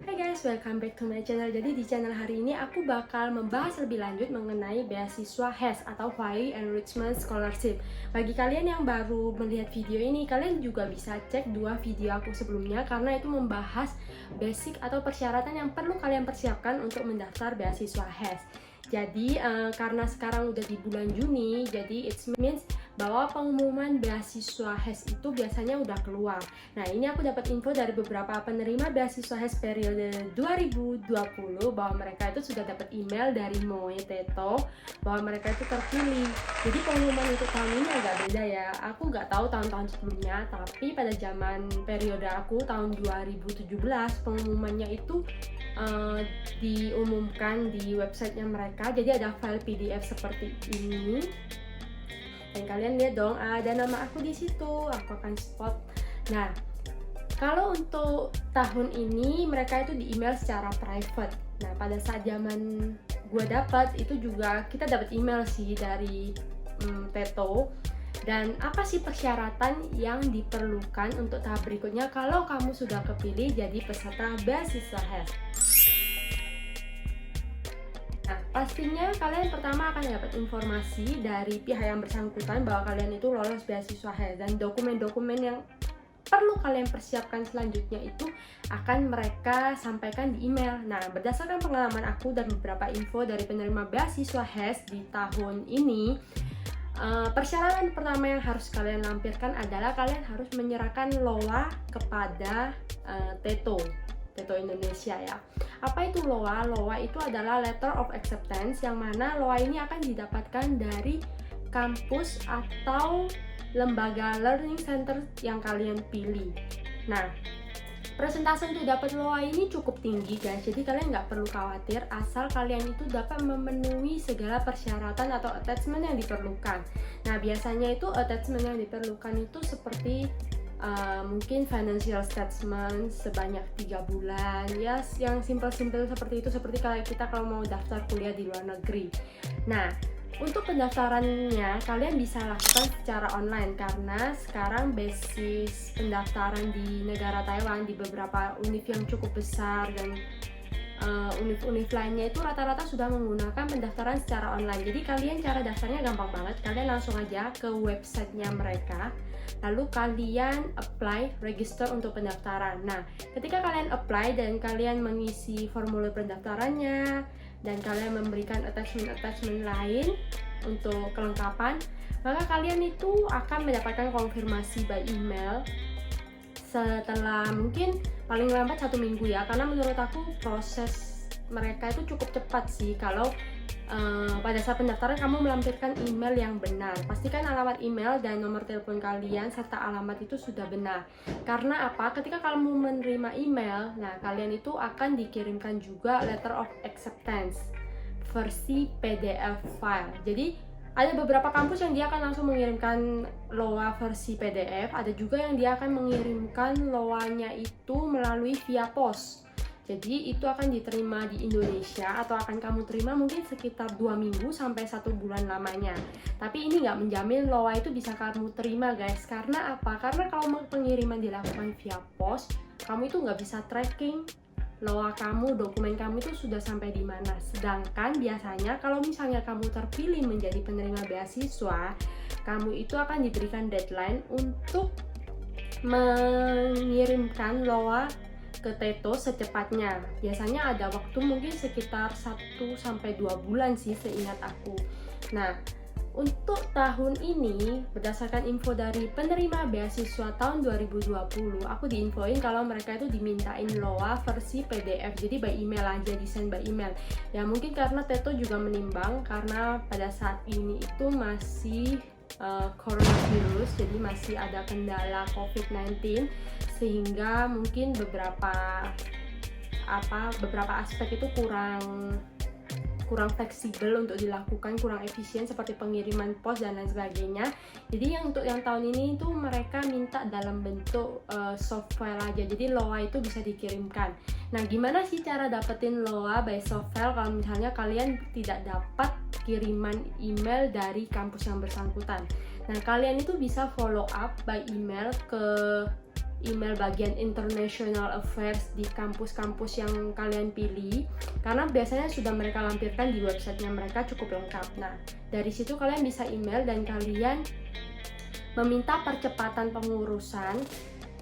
Hai guys, welcome back to my channel. Jadi di channel hari ini aku bakal membahas lebih lanjut mengenai beasiswa HES atau Hawaii Enrichment Scholarship. Bagi kalian yang baru melihat video ini, kalian juga bisa cek dua video aku sebelumnya karena itu membahas basic atau persyaratan yang perlu kalian persiapkan untuk mendaftar beasiswa HES. Jadi karena sekarang udah di bulan Juni, jadi it means bahwa pengumuman beasiswa HES itu biasanya udah keluar. Nah, ini aku dapat info dari beberapa penerima beasiswa HES periode 2020 bahwa mereka itu sudah dapat email dari Moe Teto bahwa mereka itu terpilih. Jadi pengumuman untuk tahun ini agak beda ya. Aku nggak tahu tahun-tahun sebelumnya, tapi pada zaman periode aku tahun 2017 pengumumannya itu diumumkan di websitenya mereka. Jadi ada file PDF seperti ini. Dan kalian lihat dong, ada nama aku di situ. Aku akan spot. Nah, kalau untuk tahun ini mereka itu di email secara private. Nah, pada saat zaman gue dapat itu juga kita dapat email sih dari Teto. Dan apa sih persyaratan yang diperlukan untuk tahap berikutnya kalau kamu sudah kepilih jadi peserta beasiswa HES? Nah, pastinya kalian pertama akan dapat informasi dari pihak yang bersangkutan bahwa kalian itu lolos beasiswa HES, dan dokumen-dokumen yang perlu kalian persiapkan selanjutnya itu akan mereka sampaikan di email. Nah, berdasarkan pengalaman aku dan beberapa info dari penerima beasiswa HES di tahun ini, persyaratan pertama yang harus kalian lampirkan adalah kalian harus menyerahkan LOA kepada Teto Indonesia ya. Apa itu LOA? LOA itu adalah Letter of Acceptance, yang mana LOA ini akan didapatkan dari kampus atau lembaga learning center yang kalian pilih. Nah, persentase untuk dapat LOA ini cukup tinggi guys, jadi kalian nggak perlu khawatir asal kalian itu dapat memenuhi segala persyaratan atau attachment yang diperlukan. Nah, biasanya itu attachment yang diperlukan itu seperti mungkin financial statement sebanyak 3 bulan ya, yang simple-simple seperti itu, seperti kita kalau mau daftar kuliah di luar negeri. Nah, untuk pendaftarannya kalian bisa lakukan secara online karena sekarang basis pendaftaran di negara Taiwan di beberapa univ yang cukup besar dan univ-univ lainnya itu rata-rata sudah menggunakan pendaftaran secara online. Jadi kalian cara daftarnya gampang banget, kalian langsung aja ke websitenya mereka, lalu kalian apply, register untuk pendaftaran. Nah, ketika kalian apply dan kalian mengisi formulir pendaftarannya dan kalian memberikan attachment lain untuk kelengkapan, maka kalian itu akan mendapatkan konfirmasi by email setelah mungkin paling lambat 1 minggu ya, karena menurut aku proses mereka itu cukup cepat sih. Kalau pada saat pendaftaran kamu melampirkan email yang benar, pastikan alamat email dan nomor telepon kalian serta alamat itu sudah benar. Karena apa? Ketika kamu menerima email, nah kalian itu akan dikirimkan juga letter of acceptance versi PDF file. Jadi ada beberapa kampus yang dia akan langsung mengirimkan LOA versi PDF, ada juga yang dia akan mengirimkan LOA-nya itu melalui via pos. Jadi itu akan diterima di Indonesia atau akan kamu terima mungkin sekitar 2 minggu sampai 1 bulan lamanya. Tapi ini nggak menjamin LOA itu bisa kamu terima guys. Karena apa? Karena kalau pengiriman dilakukan via pos, kamu itu nggak bisa tracking LOA kamu, dokumen kamu itu sudah sampai di mana. Sedangkan biasanya kalau misalnya kamu terpilih menjadi penerima beasiswa, kamu itu akan diberikan deadline untuk mengirimkan LOA ke Teto secepatnya. Biasanya ada waktu mungkin sekitar 1-2 bulan sih seingat aku. Nah, untuk tahun ini, berdasarkan info dari penerima beasiswa tahun 2020, aku diinfoin kalau mereka itu dimintain LOA versi PDF, jadi by email aja, desain by email. Ya mungkin karena Teto juga menimbang karena pada saat ini itu masih coronavirus, jadi masih ada kendala COVID-19, sehingga mungkin beberapa aspek itu kurang fleksibel untuk dilakukan, kurang efisien seperti pengiriman pos dan lain sebagainya. Jadi untuk yang tahun ini itu mereka minta dalam bentuk soft file aja, jadi LOA itu bisa dikirimkan. Nah, gimana sih cara dapetin LOA by soft file kalau misalnya kalian tidak dapat kiriman email dari kampus yang bersangkutan? Nah, kalian itu bisa follow up by email ke email bagian international affairs di kampus-kampus yang kalian pilih, karena biasanya sudah mereka lampirkan di websitenya mereka cukup lengkap. Nah, dari situ kalian bisa email dan kalian meminta percepatan pengurusan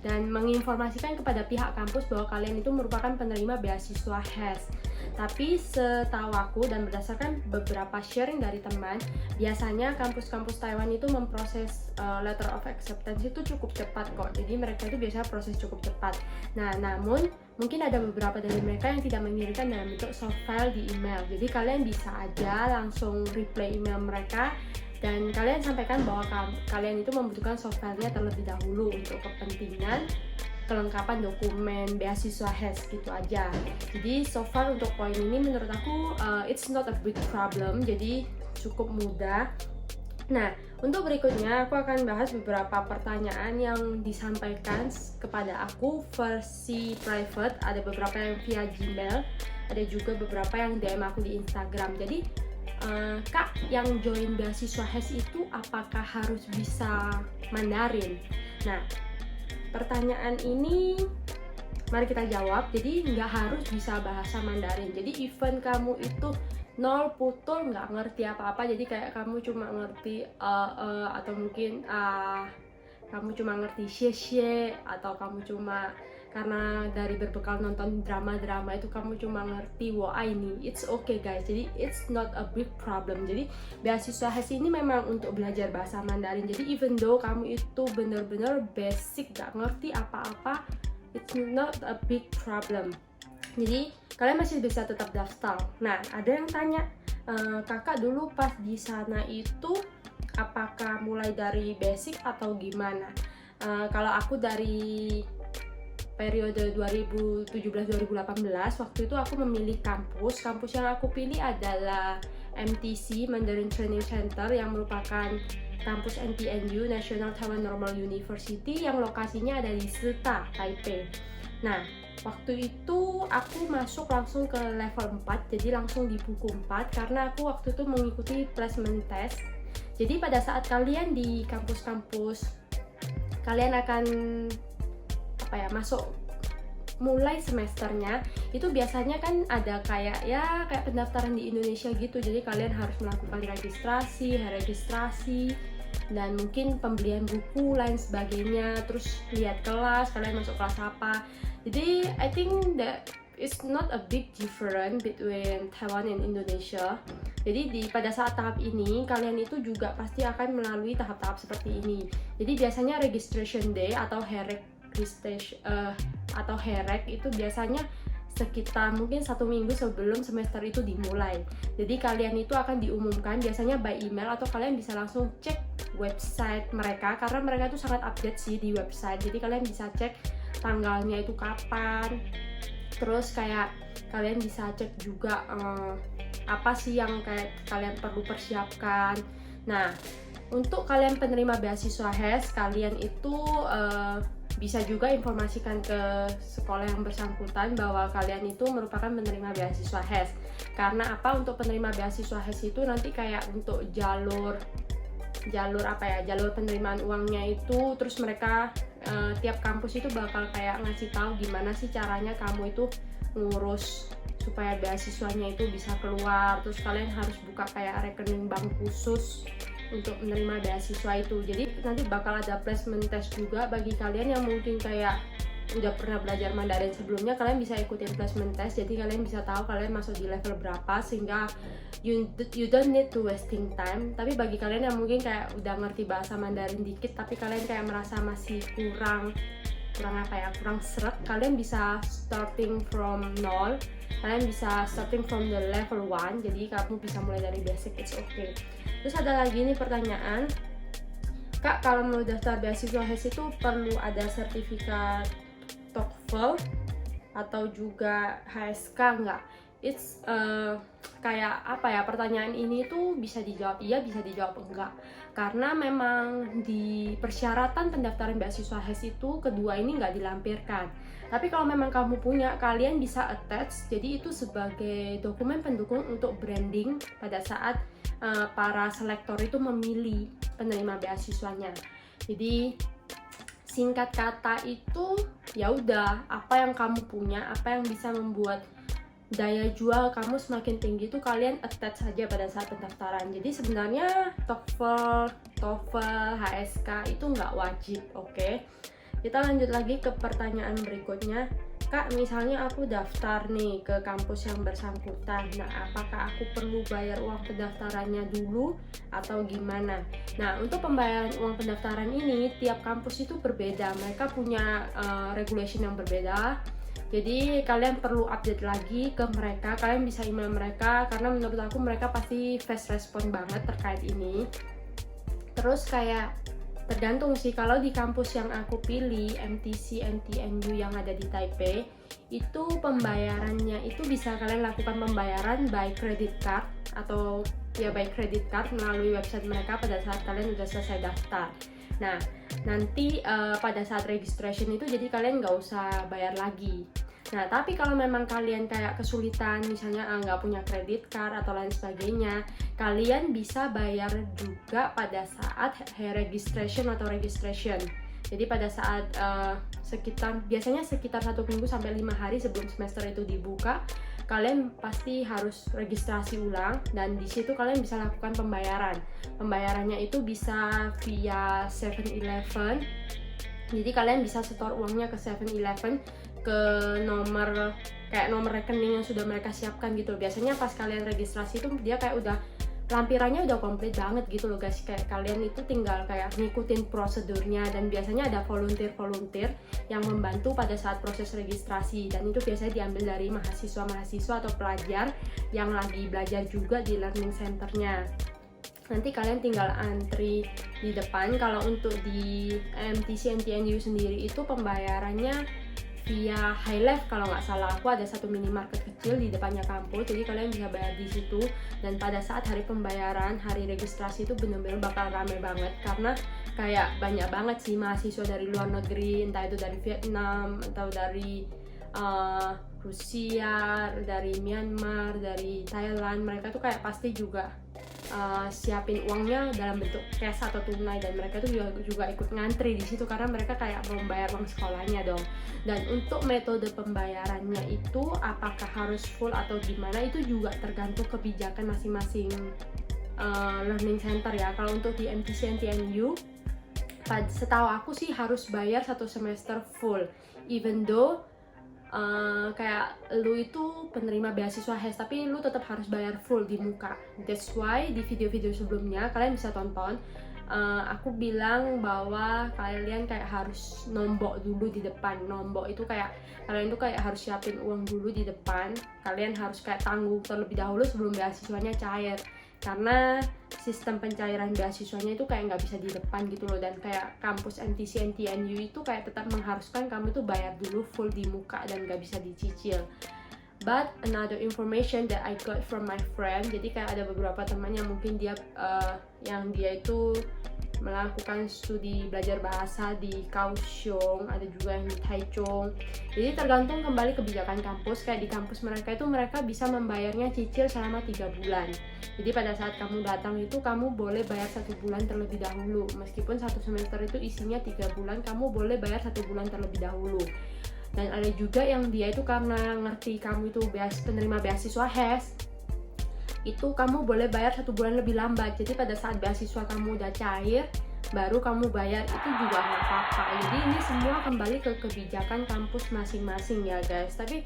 dan menginformasikan kepada pihak kampus bahwa kalian itu merupakan penerima beasiswa HES. Tapi setahu aku dan berdasarkan beberapa sharing dari teman, biasanya kampus-kampus Taiwan itu memproses letter of acceptance itu cukup cepat kok. Jadi mereka itu biasanya proses cukup cepat. Nah, namun mungkin ada beberapa dari mereka yang tidak mengirimkan dalam bentuk soft file di email. Jadi kalian bisa aja langsung reply email mereka dan kalian sampaikan bahwa kalian itu membutuhkan soft file-nya terlebih dahulu untuk kepentingan kelengkapan dokumen beasiswa HES gitu aja. Jadi so far untuk poin ini menurut aku it's not a big problem, jadi cukup mudah. Nah, untuk berikutnya aku akan bahas beberapa pertanyaan yang disampaikan kepada aku versi private. Ada beberapa yang via Gmail, ada juga beberapa yang DM aku di Instagram. Jadi Kak, yang join beasiswa HES itu apakah harus bisa Mandarin? Nah, pertanyaan ini mari kita jawab. Jadi nggak harus bisa bahasa Mandarin. Jadi even kamu itu nol putul nggak ngerti apa-apa, jadi kayak kamu cuma ngerti atau mungkin kamu cuma ngerti xie atau kamu cuma karena dari berbekal nonton drama-drama itu kamu cuma ngerti wo ini, it's okay guys. Jadi it's not a big problem. Jadi beasiswa HES ini memang untuk belajar bahasa Mandarin. Jadi even though kamu itu bener-bener basic gak ngerti apa-apa, it's not a big problem. Jadi kalian masih bisa tetap daftar. Nah, ada yang tanya, kakak dulu pas di sana itu apakah mulai dari basic atau gimana? Kalau aku dari periode 2017-2018, waktu itu aku memilih kampus yang aku pilih adalah MTC, Mandarin Training Center, yang merupakan kampus NTNU, National Taiwan Normal University, yang lokasinya ada di Shita, Taipei. Nah, waktu itu aku masuk langsung ke level 4, jadi langsung di buku 4, karena aku waktu itu mengikuti placement test. Jadi pada saat kalian di kampus-kampus, kalian akan masuk mulai semesternya, itu biasanya kan ada kayak pendaftaran di Indonesia gitu. Jadi kalian harus melakukan registrasi dan mungkin pembelian buku lain sebagainya, terus lihat kelas, kalian masuk kelas apa. Jadi I think that it's not a big difference between Taiwan and Indonesia. Jadi pada saat tahap ini kalian itu juga pasti akan melalui tahap-tahap seperti ini. Jadi biasanya registration day atau HEREC itu biasanya sekitar mungkin 1 minggu sebelum semester itu dimulai. Jadi kalian itu akan diumumkan biasanya by email, atau kalian bisa langsung cek website mereka, karena mereka itu sangat update sih di website. Jadi kalian bisa cek tanggalnya itu kapan, terus kayak kalian bisa cek juga apa sih yang kayak kalian perlu persiapkan. Nah, untuk kalian penerima beasiswa HES, kalian itu bisa juga informasikan ke sekolah yang bersangkutan bahwa kalian itu merupakan penerima beasiswa HES. Karena apa? Untuk penerima beasiswa HES itu nanti kayak untuk jalur penerimaan uangnya itu, terus mereka tiap kampus itu bakal kayak ngasih tahu gimana sih caranya kamu itu ngurus supaya beasiswanya itu bisa keluar. Terus kalian harus buka kayak rekening bank khusus untuk menerima beasiswa itu. Jadi nanti bakal ada placement test juga bagi kalian yang mungkin kayak udah pernah belajar Mandarin sebelumnya. Kalian bisa ikutin placement test, jadi kalian bisa tahu kalian masuk di level berapa, sehingga you don't need to wasting time. Tapi bagi kalian yang mungkin kayak udah ngerti bahasa Mandarin dikit tapi kalian kayak merasa masih kurang seret, kalian bisa starting from nol. Kalian bisa starting from the level 1, jadi kamu bisa mulai dari basic, it's okay. Terus ada lagi nih pertanyaan, Kak, kalau mau daftar beasiswa HES itu perlu ada sertifikat TOEFL atau juga HSK nggak? It's kayak pertanyaan ini tuh bisa dijawab iya, bisa dijawab enggak. Karena memang di persyaratan pendaftaran beasiswa HES itu kedua ini nggak dilampirkan. Tapi kalau memang kamu punya, kalian bisa attach, jadi itu sebagai dokumen pendukung untuk branding pada saat para selektor itu memilih penerima beasiswanya. Jadi singkat kata itu ya udah, apa yang kamu punya, apa yang bisa membuat daya jual kamu semakin tinggi itu kalian attach saja pada saat pendaftaran. Jadi sebenarnya TOEFL, HSK itu nggak wajib, oke? Kita lanjut lagi ke pertanyaan berikutnya. Kak, misalnya aku daftar nih ke kampus yang bersangkutan, nah apakah aku perlu bayar uang pendaftarannya dulu atau gimana? Nah, untuk pembayaran uang pendaftaran ini, tiap kampus itu berbeda, mereka punya regulation yang berbeda. Jadi kalian perlu update lagi ke mereka, kalian bisa email mereka, karena menurut aku mereka pasti fast respon banget terkait ini. Terus kayak tergantung sih, kalau di kampus yang aku pilih, MTC, NTNU yang ada di Taipei, itu pembayarannya itu bisa kalian lakukan pembayaran by credit card atau ya by credit card melalui website mereka pada saat kalian udah selesai daftar. Nah, nanti pada saat registration itu jadi kalian nggak usah bayar lagi. Nah, tapi kalau memang kalian kayak kesulitan, misalnya nggak punya credit card atau lain sebagainya, kalian bisa bayar juga pada saat registration atau registration. Jadi pada saat biasanya sekitar 1 minggu sampai 5 hari sebelum semester itu dibuka, kalian pasti harus registrasi ulang, dan di situ kalian bisa lakukan pembayaran. Pembayarannya itu bisa via 7-Eleven. Jadi kalian bisa setor uangnya ke 7-Eleven ke nomor rekening yang sudah mereka siapkan gitu. Biasanya pas kalian registrasi itu dia kayak udah lampirannya udah komplit banget gitu loh guys, kayak kalian itu tinggal kayak ngikutin prosedurnya, dan biasanya ada volunteer yang membantu pada saat proses registrasi, dan itu biasanya diambil dari mahasiswa atau pelajar yang lagi belajar juga di learning centernya. Nanti kalian tinggal antri di depan. Kalau untuk di MTC NTNU sendiri itu pembayarannya via Highlife kalau nggak salah, aku ada satu minimarket kecil di depannya kampus, jadi kalian bisa bayar di situ. Dan pada saat hari pembayaran, hari registrasi itu bener-bener bakal rame banget, karena kayak banyak banget sih mahasiswa dari luar negeri, entah itu dari Vietnam atau dari Rusia, dari Myanmar, dari Thailand. Mereka tuh kayak pasti juga siapin uangnya dalam bentuk cash atau tunai, dan mereka tuh juga ikut ngantri di situ karena mereka kayak membayar uang sekolahnya dong. Dan untuk metode pembayarannya itu apakah harus full atau gimana, itu juga tergantung kebijakan masing-masing learning center ya. Kalau untuk di MTC NTNU, setahu aku sih harus bayar 1 semester full, even though kayak lu itu penerima beasiswa HES, tapi lu tetap harus bayar full di muka. That's why di video-video sebelumnya kalian bisa tonton, aku bilang bahwa kalian kayak harus nombok dulu di depan. Nombok itu kayak kalian tuh kayak harus siapin uang dulu di depan, kalian harus kayak tanggung terlebih dahulu sebelum beasiswanya cair, karena sistem pencairan beasiswanya itu kayak nggak bisa di depan gitu loh. Dan kayak kampus MTC NTNU itu kayak tetap mengharuskan kamu tuh bayar dulu full di muka dan nggak bisa dicicil. But another information that I got from my friend, jadi kayak ada beberapa teman yang mungkin dia itu melakukan studi belajar bahasa di Kaohsiung, ada juga yang di Taichung. Jadi tergantung kembali kebijakan kampus. Kayak di kampus mereka itu mereka bisa membayarnya cicil selama 3 bulan. Jadi pada saat kamu datang itu kamu boleh bayar 1 bulan terlebih dahulu. Meskipun 1 semester itu isinya 3 bulan, kamu boleh bayar 1 bulan terlebih dahulu. Dan ada juga yang dia itu karena ngerti kamu itu penerima beasiswa HES, itu kamu boleh bayar 1 bulan lebih lambat. Jadi pada saat beasiswa kamu udah cair, baru kamu bayar, itu juga nggak apa-apa. Jadi ini semua kembali ke kebijakan kampus masing-masing ya guys. Tapi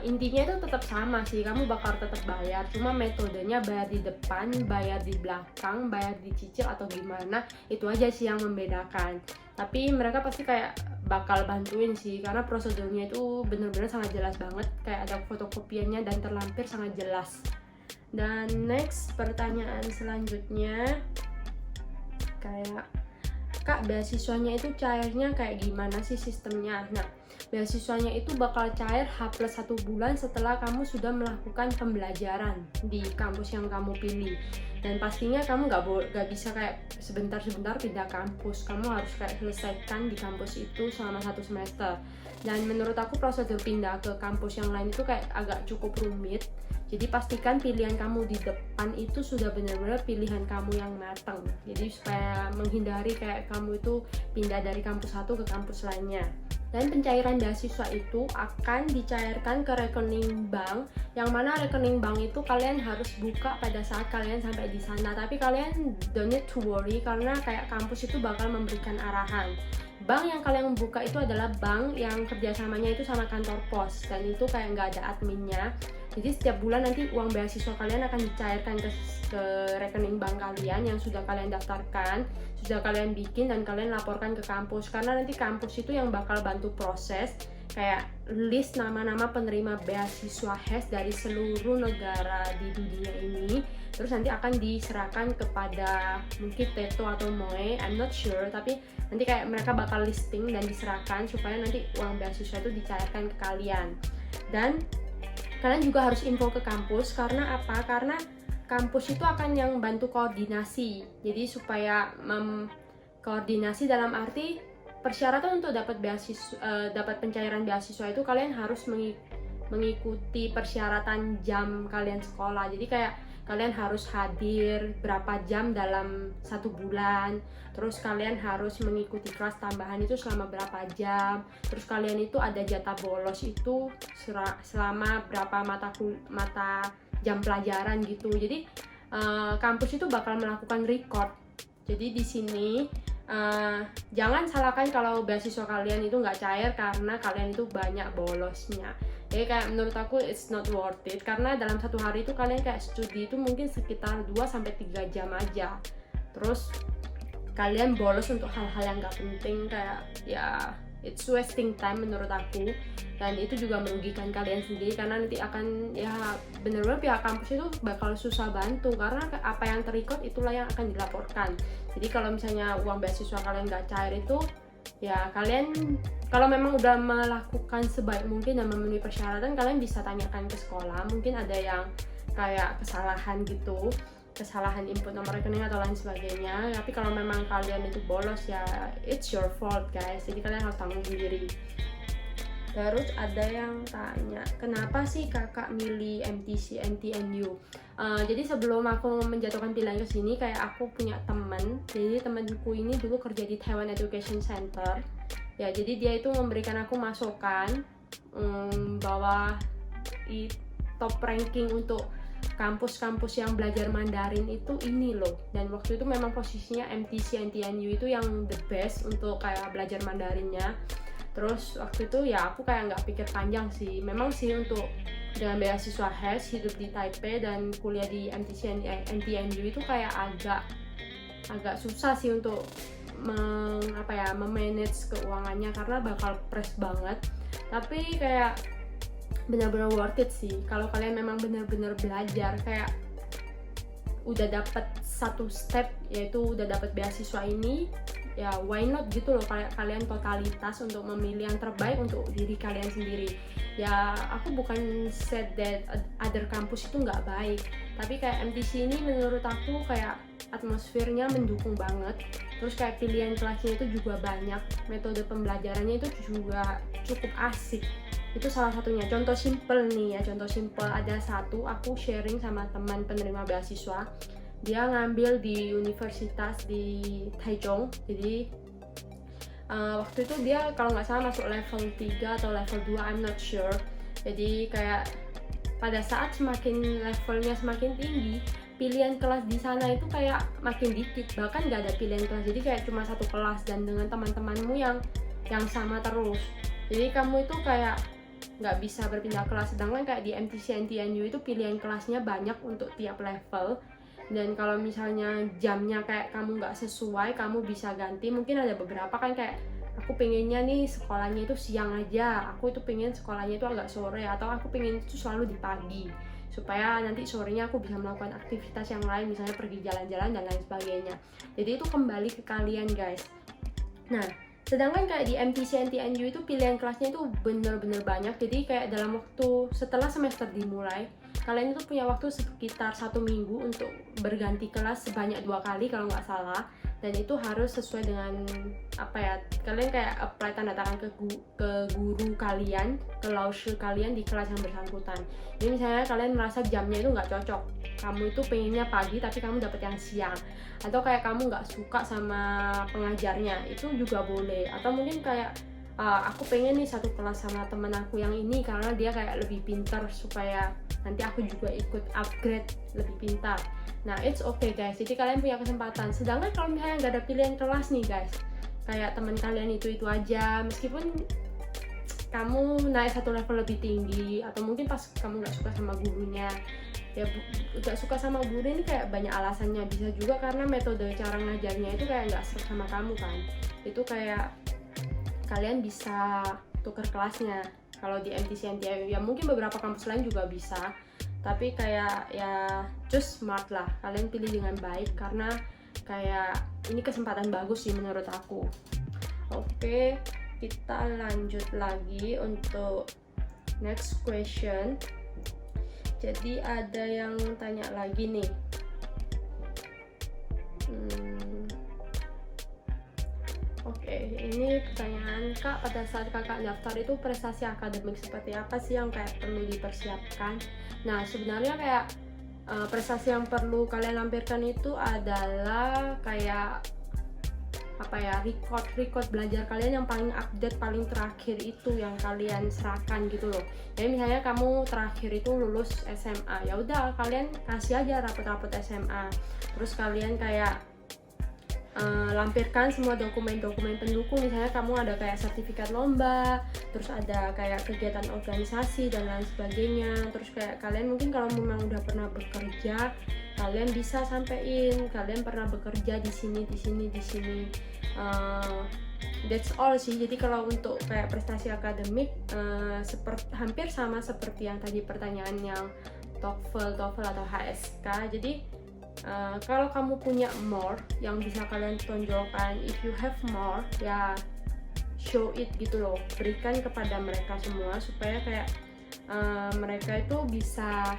intinya itu tetap sama sih, kamu bakal tetap bayar, cuma metodenya bayar di depan, bayar di belakang, bayar dicicil atau gimana, itu aja sih yang membedakan. Tapi mereka pasti kayak bakal bantuin sih, karena prosedurnya itu bener-bener sangat jelas banget, kayak ada fotokopiannya dan terlampir sangat jelas. Dan next, pertanyaan selanjutnya kayak, Kak, beasiswanya itu cairnya kayak gimana sih sistemnya? Nah, beasiswanya itu bakal cair H+1 bulan setelah kamu sudah melakukan pembelajaran di kampus yang kamu pilih. Dan pastinya kamu nggak bisa kayak sebentar-sebentar pindah kampus, kamu harus kayak selesaikan di kampus itu selama 1 semester. Dan menurut aku prosedur pindah ke kampus yang lain itu kayak agak cukup rumit. Jadi pastikan pilihan kamu di depan itu sudah benar-benar pilihan kamu yang matang. Jadi supaya menghindari kayak kamu itu pindah dari kampus satu ke kampus lainnya. Dan pencairan beasiswa itu akan dicairkan ke rekening bank, yang mana rekening bank itu kalian harus buka pada saat kalian sampai di sana. Tapi kalian don't need to worry karena kayak kampus itu bakal memberikan arahan. Bank yang kalian buka itu adalah bank yang kerjasamanya itu sama kantor pos, dan itu kayak nggak ada adminnya. Jadi setiap bulan nanti uang beasiswa kalian akan dicairkan ke rekening bank kalian yang sudah kalian daftarkan, sudah kalian bikin, dan kalian laporkan ke kampus. Karena nanti kampus itu yang bakal bantu proses kayak list nama-nama penerima beasiswa HES dari seluruh negara di dunia ini. Terus nanti akan diserahkan kepada mungkin Teto atau Moe, I'm not sure, tapi nanti kayak mereka bakal listing dan diserahkan supaya nanti uang beasiswa itu dicairkan ke kalian. Dan kalian juga harus info ke kampus, karena apa? Karena kampus itu akan yang bantu koordinasi. Jadi supaya koordinasi dalam arti persyaratan untuk dapat beasiswa, dapat pencairan beasiswa itu kalian harus mengikuti persyaratan jam kalian sekolah. Jadi kayak kalian harus hadir berapa jam dalam 1 bulan, terus kalian harus mengikuti kelas tambahan itu selama berapa jam, terus kalian itu ada jatah bolos itu selama berapa mata jam pelajaran gitu. Jadi kampus itu bakal melakukan record. Jadi di sini jangan salahkan kalau beasiswa kalian itu nggak cair karena kalian itu banyak bolosnya. Jadi kayak menurut aku it's not worth it, karena dalam 1 hari itu kalian kayak studi itu mungkin sekitar 2-3 jam aja. Terus kalian bolos untuk hal-hal yang nggak penting, kayak ya it's wasting time menurut aku. Dan itu juga merugikan kalian sendiri, karena nanti akan ya bener-bener pihak kampus itu bakal susah bantu, karena apa yang terikut itulah yang akan dilaporkan. Jadi kalau misalnya uang beasiswa kalian nggak cair itu, ya kalian kalau memang udah melakukan sebaik mungkin dan memenuhi persyaratan, kalian bisa tanyakan ke sekolah. Mungkin ada yang kayak kesalahan gitu, kesalahan input nomor rekening atau lain sebagainya. Tapi kalau memang kalian itu bolos, ya it's your fault guys, jadi kalian harus tanggung sendiri. Terus ada yang tanya, kenapa sih kakak milih MTC NTNU? Jadi sebelum aku menjatuhkan pilihan ke sini, kayak aku punya teman. Jadi temanku ini dulu kerja di Taiwan Education Center. Ya, jadi dia itu memberikan aku masukan bahwa top ranking untuk kampus-kampus yang belajar Mandarin itu ini loh. Dan waktu itu memang posisinya MTC NTNU itu yang the best untuk kayak belajar Mandarinnya. Terus waktu itu ya aku kayak nggak pikir panjang sih, memang sih untuk dengan beasiswa HES hidup di Taipei dan kuliah di MTC NTNU itu kayak agak susah sih untuk memanage keuangannya, karena bakal press banget. Tapi kayak benar-benar worth it sih kalau kalian memang benar-benar belajar, kayak udah dapat satu step, yaitu udah dapat beasiswa ini, ya why not gitu loh, kayak kalian totalitas untuk memilih yang terbaik untuk diri kalian sendiri. Ya aku bukan said that other kampus itu nggak baik, tapi kayak MTC ini menurut aku kayak atmosfernya mendukung banget. Terus kayak pilihan kelasnya itu juga banyak, metode pembelajarannya itu juga cukup asik. Itu salah satunya. Contoh simple nih ya, contoh simple, ada satu aku sharing sama teman penerima beasiswa. Dia ngambil di universitas di Taichung. Jadi waktu itu dia kalau nggak salah masuk level 3 atau level 2, I'm not sure. Jadi kayak pada saat semakin levelnya semakin tinggi, pilihan kelas di sana itu kayak makin dikit, bahkan nggak ada pilihan kelas. Jadi kayak cuma satu kelas dan dengan teman-temanmu yang sama terus. Jadi kamu itu kayak nggak bisa berpindah kelas. Sedangkan kayak di MTC NTNU itu pilihan kelasnya banyak untuk tiap level. Dan kalau misalnya jamnya kayak kamu nggak sesuai, kamu bisa ganti. Mungkin ada beberapa kan kayak aku pengennya nih sekolahnya itu siang aja, aku itu pengen sekolahnya itu agak sore, atau aku pengen itu selalu di pagi supaya nanti sorenya aku bisa melakukan aktivitas yang lain, misalnya pergi jalan-jalan dan lain sebagainya. Jadi itu kembali ke kalian guys. Nah Sedangkan kayak di MTC NTNU itu pilihan kelasnya itu bener-bener banyak. Jadi kayak dalam waktu setelah semester dimulai, kalian itu punya waktu sekitar 1 minggu untuk berganti kelas sebanyak 2 kali kalau nggak salah. Dan itu harus sesuai dengan apa ya, kalian kayak apply tanda tangan ke guru kalian, ke laoshi kalian di kelas yang bersangkutan. Jadi misalnya kalian merasa jamnya itu nggak cocok, kamu itu pengennya pagi tapi kamu dapet yang siang, atau kayak kamu nggak suka sama pengajarnya, itu juga boleh. Atau mungkin kayak aku pengen nih satu kelas sama temen aku yang ini karena dia kayak lebih pintar, supaya nanti aku juga ikut upgrade lebih pintar. Nah, it's okay guys, jadi kalian punya kesempatan. Sedangkan kalau misalnya nggak ada pilihan kelas nih guys, kayak teman kalian itu aja, meskipun kamu naik satu level lebih tinggi, atau mungkin pas kamu nggak suka sama gurunya, ya nggak suka sama guru ini kayak banyak alasannya. Bisa juga karena metode cara ngajarnya itu kayak nggak serta sama kamu kan. Itu kayak kalian bisa tuker kelasnya. Kalau di MTC NTNU ya mungkin beberapa kampus lain juga bisa, tapi kayak ya just smart lah, kalian pilih dengan baik karena kayak ini kesempatan bagus sih menurut aku. Oke, kita lanjut lagi untuk next question. Jadi ada yang tanya lagi nih, oke, ini pertanyaan, Kak, pada saat kakak daftar itu prestasi akademik seperti apa sih yang kayak perlu dipersiapkan? Nah, sebenarnya kayak prestasi yang perlu kalian lampirkan itu adalah kayak apa ya, record belajar kalian yang paling update, paling terakhir itu yang kalian serahkan gitu loh. Jadi misalnya kamu terakhir itu lulus SMA, ya udah kalian kasih aja rapot-rapot SMA. Terus kalian kayak lampirkan semua dokumen-dokumen pendukung. Misalnya kamu ada kayak sertifikat lomba, terus ada kayak kegiatan organisasi dan lain sebagainya. Terus kayak kalian mungkin kalau memang udah pernah bekerja, kalian bisa sampein kalian pernah bekerja di sini. That's all sih. Jadi kalau untuk kayak prestasi akademik hampir sama seperti yang tadi pertanyaan yang TOEFL atau HSK. Jadi kalau kamu punya more yang bisa kalian tonjolkan, if you have more, ya show it gitu loh, berikan kepada mereka semua supaya kayak mereka itu bisa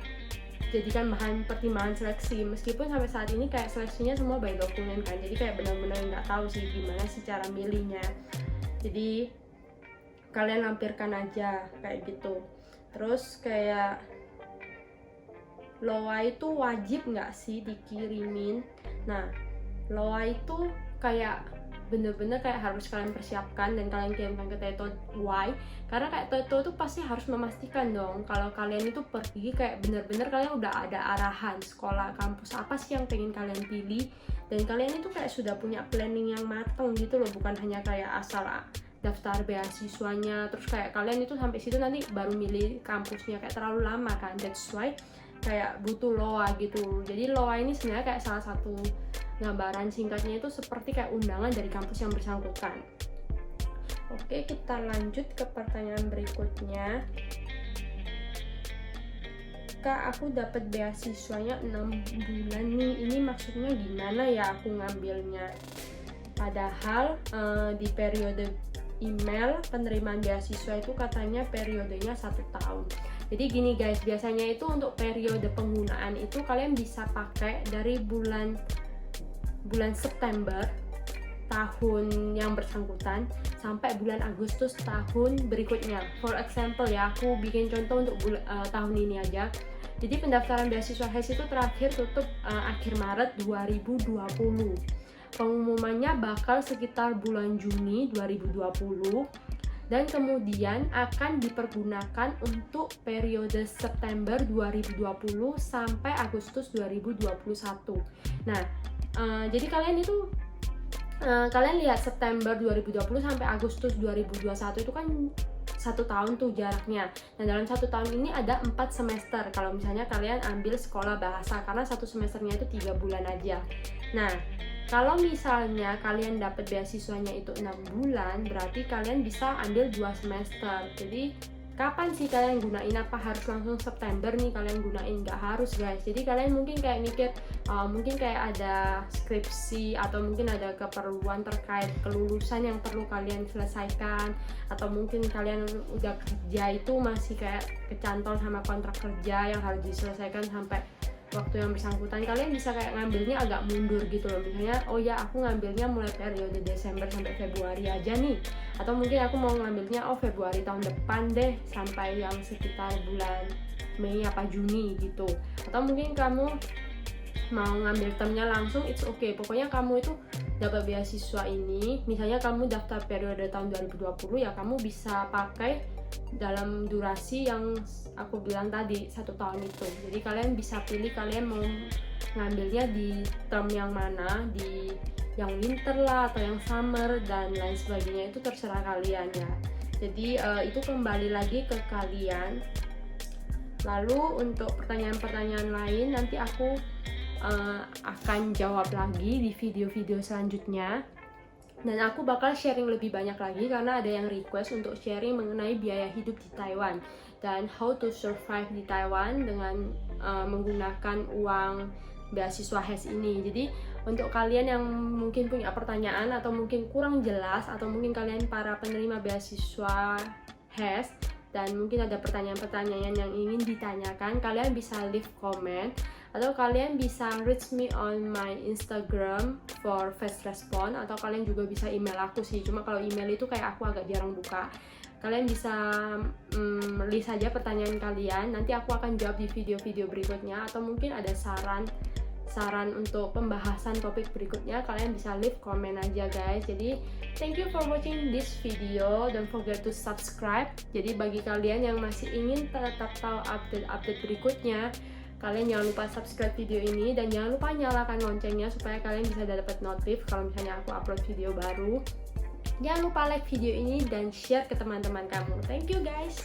jadikan bahan pertimbangan seleksi. Meskipun sampai saat ini kayak seleksinya semua by dokumen kan, jadi kayak benar-benar nggak tahu sih gimana sih cara milihnya. Jadi kalian lampirkan aja kayak gitu. Terus kayak LOA itu wajib nggak sih dikirimin? Nah, LOA itu kayak bener-bener kayak harus kalian persiapkan dan kalian kirimkan ke Teto. Why? Karena kayak Teto itu pasti harus memastikan dong kalau kalian itu pergi kayak bener-bener kalian udah ada arahan sekolah, kampus apa sih yang pengen kalian pilih, dan kalian itu kayak sudah punya planning yang matang gitu loh, bukan hanya kayak asal daftar beasiswanya terus kayak kalian itu sampai situ nanti baru milih kampusnya, kayak terlalu lama kan. That's why kayak butuh LOA gitu. Jadi LOA ini sebenarnya kayak salah satu gambaran singkatnya itu seperti kayak undangan dari kampus yang bersangkutan. Oke, kita lanjut ke pertanyaan berikutnya. Kak, aku dapat beasiswanya 6 bulan nih, ini maksudnya gimana ya aku ngambilnya? Padahal di periode email penerimaan beasiswa itu katanya periodenya 1 tahun. Jadi gini guys, biasanya itu untuk periode penggunaan itu kalian bisa pakai dari bulan September tahun yang bersangkutan sampai bulan Agustus tahun berikutnya. For example ya, aku bikin contoh untuk tahun ini aja. Jadi pendaftaran beasiswa HES itu terakhir tutup akhir Maret 2020. Pengumumannya bakal sekitar bulan Juni 2020. Dan kemudian akan dipergunakan untuk periode September 2020 sampai Agustus 2021. Nah, jadi kalian itu kalian lihat September 2020 sampai Agustus 2021 itu kan 1 tahun tuh jaraknya. Nah, dalam 1 tahun ini ada 4 semester kalau misalnya kalian ambil sekolah bahasa, karena 1 semesternya itu 3 bulan aja. Nah, kalau misalnya kalian dapat beasiswanya itu 6 bulan, berarti kalian bisa ambil 2 semester. Jadi kapan sih kalian gunain, apa harus langsung September nih kalian gunain? Nggak harus guys. Jadi kalian mungkin kayak mikir mungkin kayak ada skripsi atau mungkin ada keperluan terkait kelulusan yang perlu kalian selesaikan, atau mungkin kalian udah kerja itu masih kayak kecantol sama kontrak kerja yang harus diselesaikan sampai waktu yang bersangkutan. Kalian bisa kayak ngambilnya agak mundur gitu loh, misalnya oh ya aku ngambilnya mulai periode Desember sampai Februari aja nih, atau mungkin aku mau ngambilnya oh Februari tahun depan deh sampai yang sekitar bulan Mei apa Juni gitu, atau mungkin kamu mau ngambil termnya langsung, it's okay, pokoknya kamu itu dapat beasiswa ini, misalnya kamu daftar periode tahun 2020 ya kamu bisa pakai dalam durasi yang aku bilang tadi 1 tahun itu. Jadi kalian bisa pilih kalian mau ngambilnya di term yang mana, di yang winter lah atau yang summer dan lain sebagainya, itu terserah kalian ya. Jadi itu kembali lagi ke kalian. Lalu untuk pertanyaan-pertanyaan lain nanti aku akan jawab lagi di video-video selanjutnya. Dan aku bakal sharing lebih banyak lagi karena ada yang request untuk sharing mengenai biaya hidup di Taiwan dan how to survive di Taiwan dengan menggunakan uang beasiswa HES ini. Jadi untuk kalian yang mungkin punya pertanyaan atau mungkin kurang jelas, atau mungkin kalian para penerima beasiswa HES dan mungkin ada pertanyaan-pertanyaan yang ingin ditanyakan, kalian bisa leave comment atau kalian bisa reach me on my Instagram for fast response, atau kalian juga bisa email aku sih, cuma kalau email itu kayak aku agak jarang buka. Kalian bisa list saja pertanyaan kalian, nanti aku akan jawab di video-video berikutnya, atau mungkin ada saran untuk pembahasan topik berikutnya, kalian bisa leave comment aja guys. Jadi thank you for watching this video, don't forget to subscribe. Jadi bagi kalian yang masih ingin tetap tahu update berikutnya, kalian jangan lupa subscribe video ini dan jangan lupa nyalakan loncengnya supaya kalian bisa dapat notif kalau misalnya aku upload video baru. Jangan lupa like video ini dan share ke teman-teman kamu. Thank you guys.